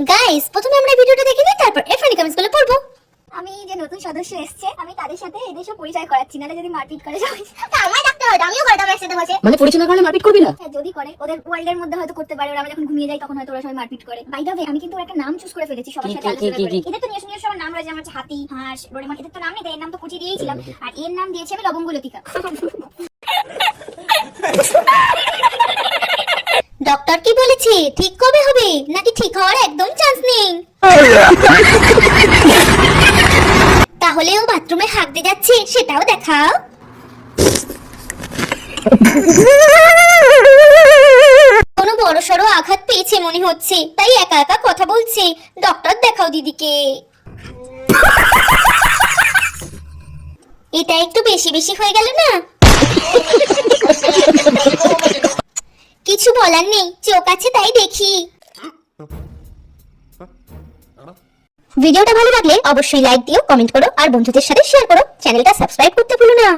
Guys, প্রথমে আমরা ভিডিওটা দেখে নিই, তারপর এর ফানি কমেন্টস গুলো পড়বো। আমি যে নতুন সদস্য এসেছে আমি তাদের সাথে এদের সব পরিচয় করাচ্ছি, নাহলে যদি মারপিট করে সবাই আমায় ডাকতে হয়, আমিও করে দেব একসাথে বসে। মানে পরিচয় না করলে মারপিট করবি না? হ্যাঁ, যদি করে ওদের ওয়ার্ল্ডের মধ্যে হয়তো করতে পারে, ওরা আমরা যখন ঘুমিয়ে যাই তখন হয়তো ওরা সবাই মারপিট করে। বাই দ্য ওয়ে, আমি কিন্তু একটা নাম চুজ করে ফেলেছি সবার সাথে আলোচনা করে। এদের তো নিজস্ব সবার নাম রয়েছে, আমার হচ্ছে হাতি, হাঁস, ডোরেমন, এদের তো নাম নেই, তাই এর নাম তো কুচি দিয়েছিলাম। আর এর নাম দিয়েছি আমি লবঙ্গ লতিকা। ডক্টর কি বলেছে, ঠিক কবে হবে নাকি ঠিক হওয়ার একদম চান্স নেই? তাহলে ও বাথরুমে হাঁক দিয়ে যাচ্ছে, সেটাও দেখাও। কোনো বড়সড় আঘাত পেয়েছে মনে হচ্ছে, তাই একা একা কথা বলছে। ডক্টর দেখাও দিদিকে। এটা একটু বেশি বেশি হয়ে গেল না? কিছু বলার নেই, চোখ আছে তাই দেখি। ভিডিওটা ভালো লাগলে অবশ্যই লাইক দিও, কমেন্ট করো আর বন্ধুদের সাথে শেয়ার করো। চ্যানেলটা সাবস্ক্রাইব করতে ভুলো না।